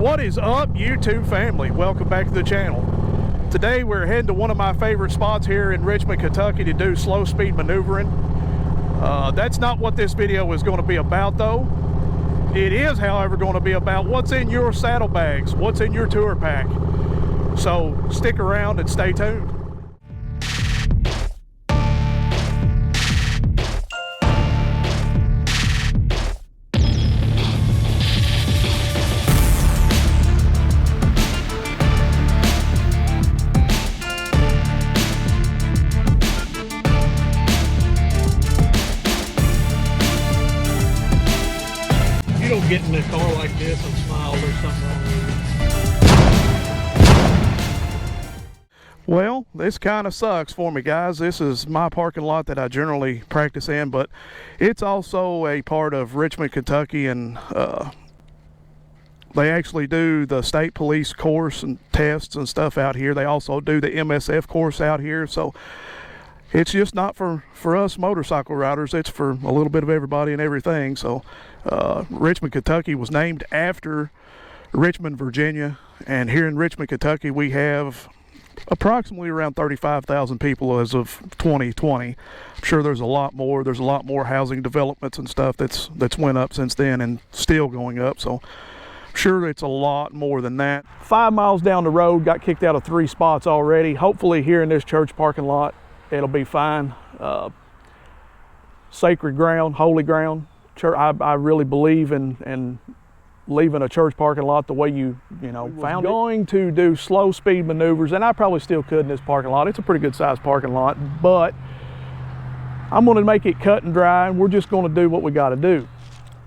What is up, YouTube family? Welcome back to the channel. Today we're heading to one of my favorite spots here in Richmond, Kentucky to do slow speed maneuvering. That's not what this video is going to be about though. It is, however, going to be about what's in your saddlebags, what's in your tour pack. So stick around and stay tuned. You don't get in a car like this and smile, there's something wrong with you. Well, this kind of sucks for me, guys. This is my parking lot that I generally practice in, but it's also a part of Richmond, Kentucky, and they actually do the state police course and tests and stuff out here. They also do the MSF course out here, so it's just not for us motorcycle riders. It's for a little bit of everybody and everything. So Richmond, Kentucky was named after Richmond, Virginia. And here in Richmond, Kentucky, we have approximately around 35,000 people as of 2020. I'm sure there's a lot more. There's a lot more housing developments and stuff that's went up since then and still going up. So I'm sure it's a lot more than that. 5 miles down the road, got kicked out of 3 spots already. Hopefully here in this church parking lot, it'll be fine. Sacred ground, holy ground. Church, I really believe in leaving a church parking lot the way you found it. Going to do slow speed maneuvers, and I probably still could in this parking lot. It's a pretty good sized parking lot, but I'm going to make it cut and dry, and we're just going to do what we got to do.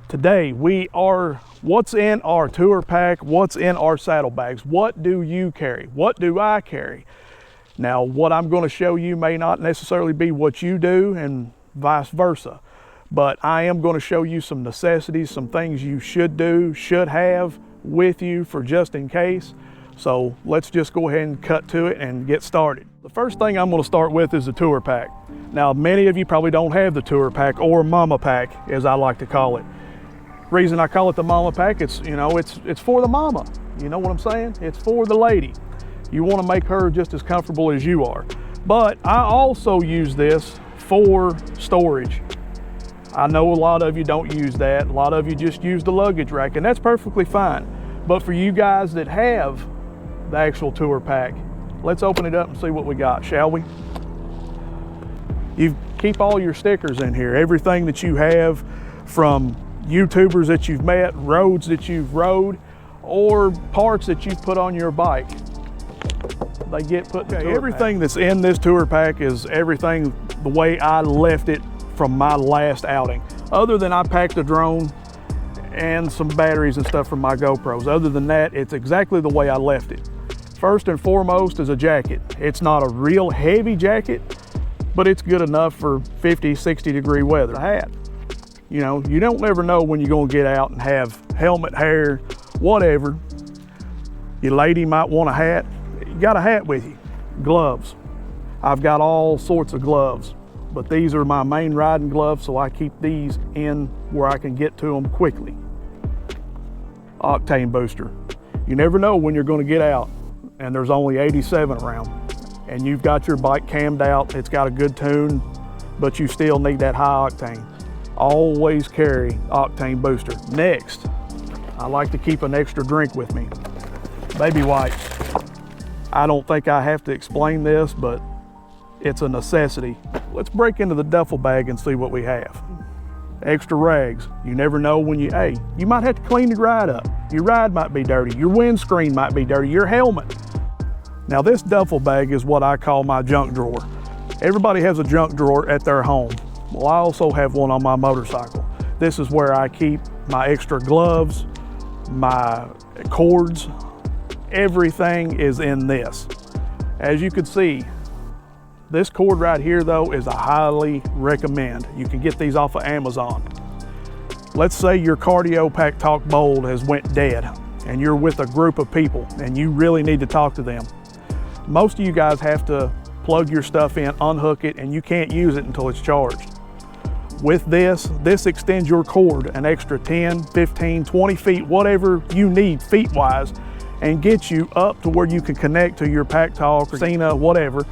Today what's in our tour pack, what's in our saddlebags. What do you carry? What do I carry? Now, what I'm going to show you may not necessarily be what you do, and vice versa. But I am going to show you some necessities, some things you should do, should have with you for just in case. So let's just go ahead and cut to it and get started. The first thing I'm going to start with is the tour pack. Now, many of you probably don't have the tour pack, or mama pack, as I like to call it. Reason I call it the mama pack, it's for the mama. You know what I'm saying? It's for the lady. You want to make her just as comfortable as you are. But I also use this for storage. I know a lot of you don't use that. A lot of you just use the luggage rack, and that's perfectly fine. But for you guys that have the actual tour pack, let's open it up and see what we got, shall we? You keep all your stickers in here, everything that you have from YouTubers that you've met, roads that you've rode, or parts that you've put on your bike. They get put in the tour everything pack. That's in this tour pack is everything the way I left it from my last outing. Other than I packed a drone and some batteries and stuff from my GoPros. Other than that, it's exactly the way I left it. First and foremost is a jacket. It's not a real heavy jacket, but it's good enough for 50, 60 degree weather. A hat. You know, you don't ever know when you're gonna get out and have helmet, hair, whatever. Your lady might want a hat. You got a hat with you. Gloves. I've got all sorts of gloves, but these are my main riding gloves, so I keep these in where I can get to them quickly. Octane booster. You never know when you're going to get out and there's only 87 around and you've got your bike cammed out, it's got a good tune, but you still need that high octane. Always carry octane booster. Next, I like to keep an extra drink with me. Baby wipes. I don't think I have to explain this, but it's a necessity. Let's break into the duffel bag and see what we have. Extra rags. You never know when you might have to clean your ride up. Your ride might be dirty. Your windscreen might be dirty. Your helmet. Now this duffel bag is what I call my junk drawer. Everybody has a junk drawer at their home. Well, I also have one on my motorcycle. This is where I keep my extra gloves, my cords. Everything is in this. As you can see, this cord right here though is a highly recommend. You can get these off of Amazon. Let's say your cardio pack talk bold has went dead and you're with a group of people and you really need to talk to them. Most of you guys have to plug your stuff in, unhook it, and you can't use it until it's charged. With this extends your cord an extra 10, 15, 20 feet, whatever you need feet-wise, and gets you up to where you can connect to your Pack Talk or Cena, whatever,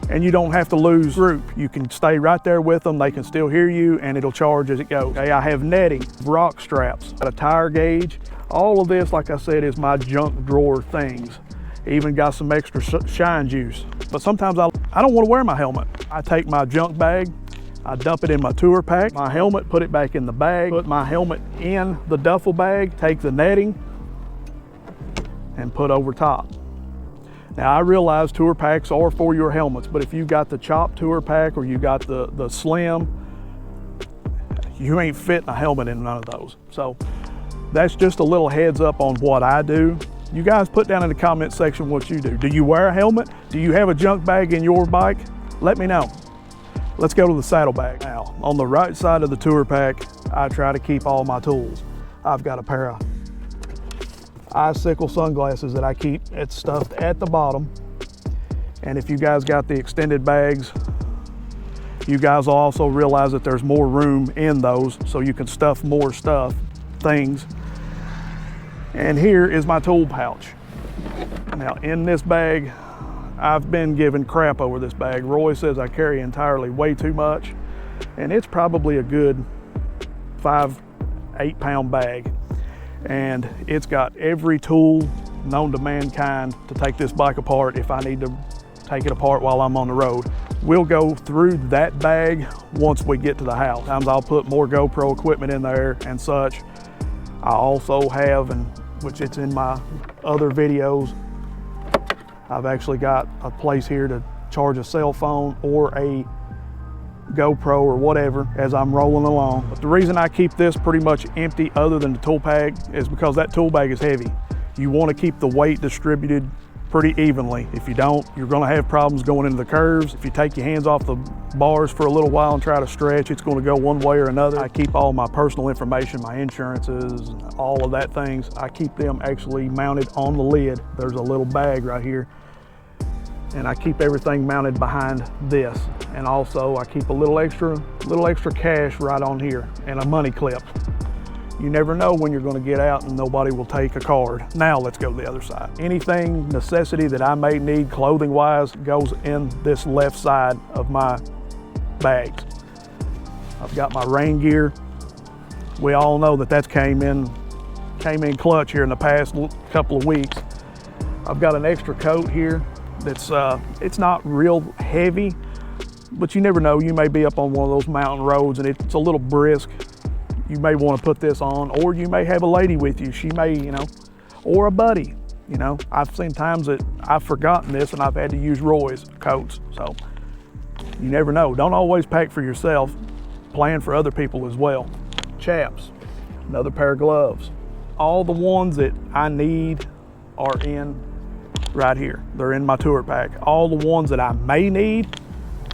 and you don't have to lose group. You can stay right there with them, they can still hear you, and it'll charge as it goes. Okay, I have netting, rock straps, a tire gauge. All of this, like I said, is my junk drawer things. Even got some extra shine juice. But sometimes I don't want to wear my helmet. I take my junk bag, I dump it in my tour pack, my helmet, put it back in the bag, put my helmet in the duffel bag, take the netting, and put over top. Now I realize tour packs are for your helmets, but if you got the chopped tour pack or you got the slim, you ain't fitting a helmet in none of those. So that's just a little heads up on what I do. You guys put down in the comment section what you do. Do you wear a helmet? Do you have a junk bag in your bike? Let me know. Let's go to the saddlebag. Now, on the right side of the tour pack, I try to keep all my tools. I've got a pair of icicle sunglasses that I keep stuffed at the bottom. And if you guys got the extended bags, you guys will also realize that there's more room in those, so you can stuff more things. And here is my tool pouch. Now in this bag, I've been given crap over this bag. Roy says I carry entirely way too much, and it's probably a good 5-8 pound bag. And it's got every tool known to mankind to take this bike apart if I need to take it apart while I'm on the road. We'll go through that bag once we get to the house. Sometimes I'll put more GoPro equipment in there and such. I also have, and which it's in my other videos, I've actually got a place here to charge a cell phone or a GoPro or whatever as I'm rolling along. But the reason I keep this pretty much empty other than the tool bag is because that tool bag is heavy. You want to keep the weight distributed pretty evenly. If you don't, you're going to have problems going into the curves. If you take your hands off the bars for a little while and try to stretch, it's going to go one way or another. I keep all my personal information, my insurances, all of that things. I keep them actually mounted on the lid. There's a little bag right here, and I keep everything mounted behind this. And also I keep a little extra cash right on here and a money clip. You never know when you're going to get out and nobody will take a card. Now let's go to the other side. Anything necessity that I may need clothing wise goes in this left side of my bags. I've got my rain gear. We all know that that's came in clutch here in the past couple of weeks. I've got an extra coat here that's it's not real heavy, but you never know. You may be up on one of those mountain roads and it's a little brisk. You may want to put this on, or you may have a lady with you. She may, or a buddy. I've seen times that I've forgotten this and I've had to use Roy's coats. So you never know. Don't always pack for yourself. Plan for other people as well. Chaps, another pair of gloves. All the ones that I need are in right here. They're in my tour pack. All the ones that I may need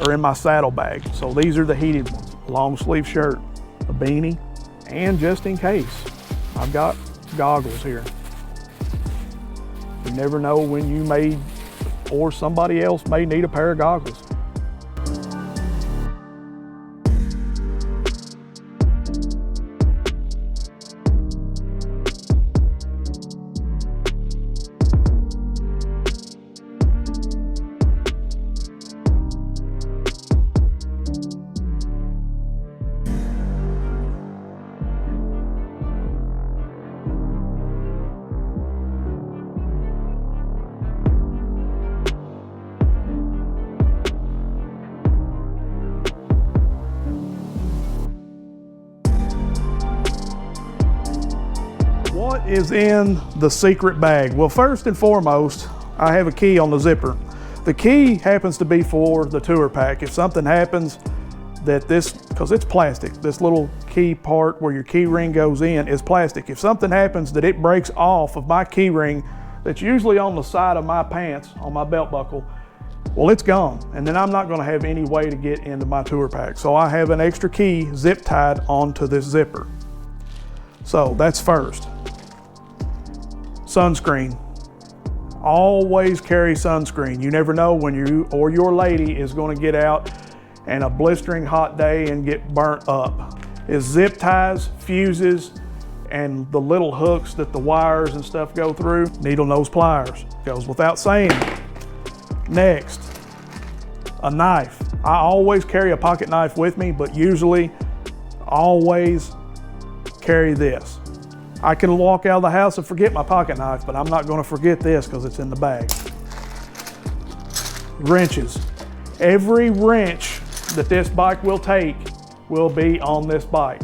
are in my saddlebag. So these are the heated ones. Long sleeve shirt, a beanie, and just in case, I've got goggles here. You never know when you may, or somebody else may need a pair of goggles. What is in the secret bag? Well, first and foremost, I have a key on the zipper. The key happens to be for the tour pack. If something happens that because it's plastic, this little key part where your key ring goes in is plastic. If something happens that it breaks off of my key ring, that's usually on the side of my pants, on my belt buckle, well, it's gone. And then I'm not gonna have any way to get into my tour pack. So I have an extra key zip tied onto this zipper. So that's first. Sunscreen. Always carry sunscreen. You never know when you or your lady is going to get out and a blistering hot day and get burnt up is zip ties, fuses, and the little hooks that the wires and stuff go through. Needle nose pliers, goes without saying. Next, a knife. I always carry a pocket knife with me, but usually always carry this. I can walk out of the house and forget my pocket knife, but I'm not going to forget this because it's in the bag. Wrenches. Every wrench that this bike will take will be on this bike,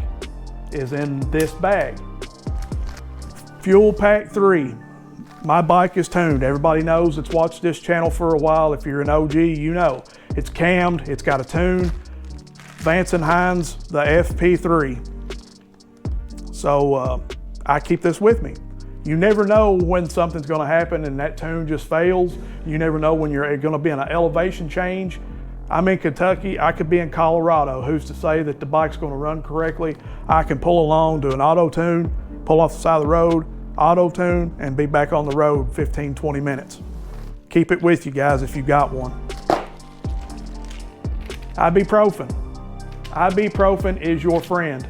is in this bag. Fuel pack 3. My bike is tuned. Everybody knows that's watched this channel for a while. If you're an OG, you know. It's cammed, it's got a tune. Vance & Hines, the FP3. So I keep this with me. You never know when something's gonna happen and that tune just fails. You never know when you're gonna be in an elevation change. I'm in Kentucky, I could be in Colorado. Who's to say that the bike's gonna run correctly? I can pull along, do an auto tune, pull off the side of the road, auto tune, and be back on the road 15, 20 minutes. Keep it with you guys if you got one. Ibuprofen. Ibuprofen is your friend,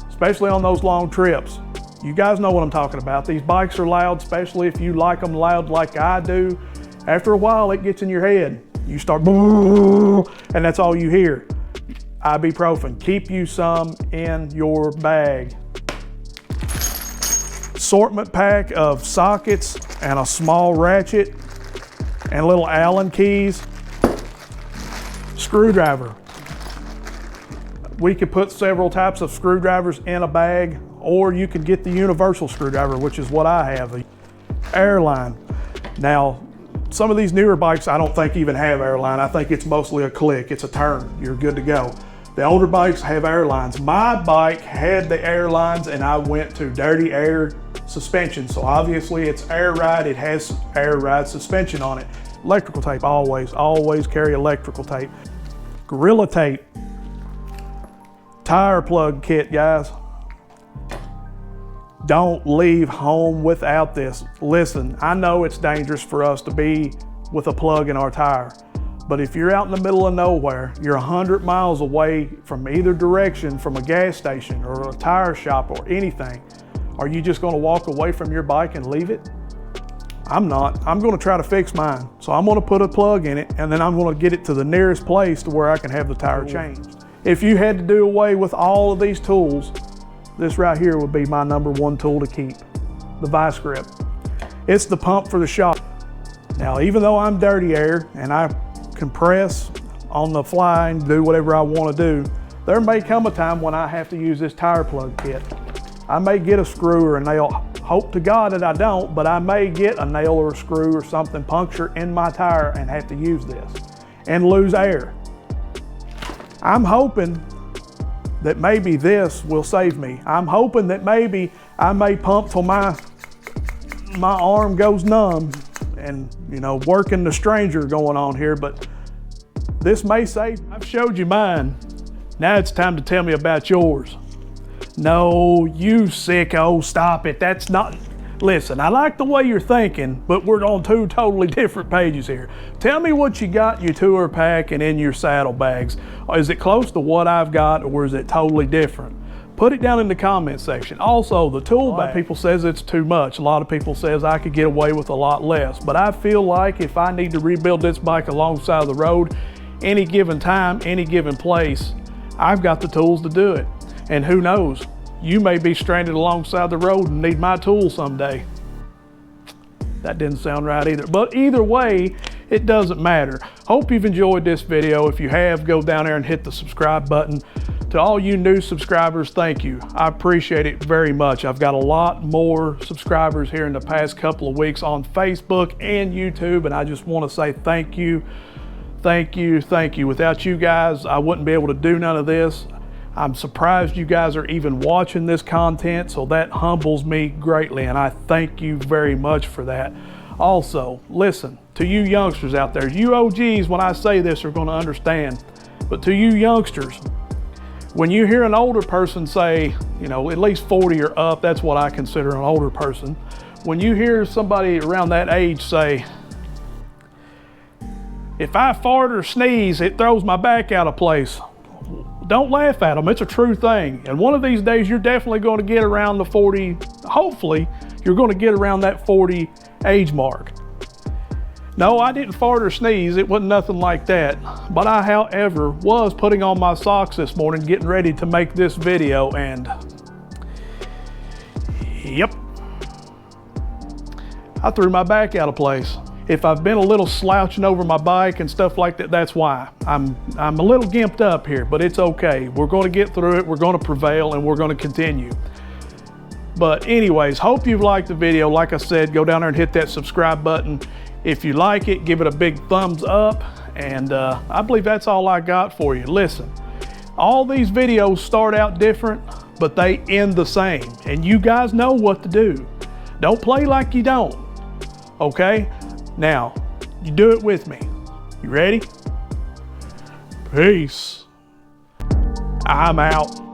especially on those long trips. You guys know what I'm talking about. These bikes are loud, especially if you like them loud like I do. After a while, it gets in your head. You start boo, and that's all you hear. Ibuprofen. Keep you some in your bag. Assortment pack of sockets and a small ratchet and little Allen keys. Screwdriver. We could put several types of screwdrivers in a bag, or you could get the universal screwdriver, which is what I have. Airline. Now, some of these newer bikes I don't think even have airline. I think it's mostly a click, it's a turn, you're good to go. The older bikes have airlines. My bike had the airlines and I went to dirty air suspension. So obviously it's air ride, it has air ride suspension on it. Electrical tape, always carry electrical tape. Gorilla tape. Tire plug kit, guys. Don't leave home without this. Listen, I know it's dangerous for us to be with a plug in our tire, but if you're out in the middle of nowhere, you're 100 miles away from either direction, from a gas station or a tire shop or anything, are you just gonna walk away from your bike and leave it? I'm not. I'm gonna try to fix mine. So I'm gonna put a plug in it and then I'm gonna get it to the nearest place to where I can have the tire changed. If you had to do away with all of these tools, this right here would be my #1 tool to keep, the vice grip. It's the pump for the shop. Now, even though I'm dirty air and I compress on the fly and do whatever I want to do, there may come a time when I have to use this tire plug kit. I may get a screw or a nail. Hope to God that I don't, but I may get a nail or a screw or something puncture in my tire and have to use this and lose air. I'm hoping that maybe this will save me. I'm hoping that maybe I may pump till my arm goes numb and, you know, working the stranger going on here, but this may save. I've showed you mine. Now it's time to tell me about yours. No, you sicko, stop it. That's not, listen, I like the way you're thinking, but we're on two totally different pages here. Tell me what you got in your tour pack and in your saddlebags. Is it close to what I've got or is it totally different? Put it down in the comment section. Also, the tool bag. A lot of people says it's too much. A lot of people says I could get away with a lot less, but I feel like if I need to rebuild this bike alongside of the road, any given time, any given place, I've got the tools to do it. And who knows, you may be stranded alongside the road and need my tool someday. That didn't sound right either. But either way, it doesn't matter. Hope you've enjoyed this video. If you have, go down there and hit the subscribe button. To all you new subscribers, thank you. I appreciate it very much. I've got a lot more subscribers here in the past couple of weeks on Facebook and YouTube, and I just want to say thank you, thank you, thank you. Without you guys, I wouldn't be able to do none of this. I'm surprised you guys are even watching this content, so that humbles me greatly, and I thank you very much for that. Also, listen, to you youngsters out there, you OGs, when I say this, are going to understand, but to you youngsters, when you hear an older person say, you know, at least 40 or up, that's what I consider an older person. When you hear somebody around that age say, If I fart or sneeze, it throws my back out of place. Don't laugh at them, it's a true thing. And one of these days, you're definitely going to get around the 40, hopefully, you're going to get around that 40 age mark. No, I didn't fart or sneeze, it wasn't nothing like that. But I, however, was putting on my socks this morning, getting ready to make this video, and yep, I threw my back out of place. If I've been a little slouching over my bike and stuff like that, that's why. I'm a little gimped up here, but it's okay. We're going to get through it, we're going to prevail, and we're going to continue. But anyways, hope you've liked the video. Like I said, go down there and hit that subscribe button. If you like it, give it a big thumbs up, and I believe that's all I got for you. Listen, all these videos start out different, but they end the same, and you guys know what to do. Don't play like you don't, okay? Now, you do it with me. You ready? Peace. I'm out.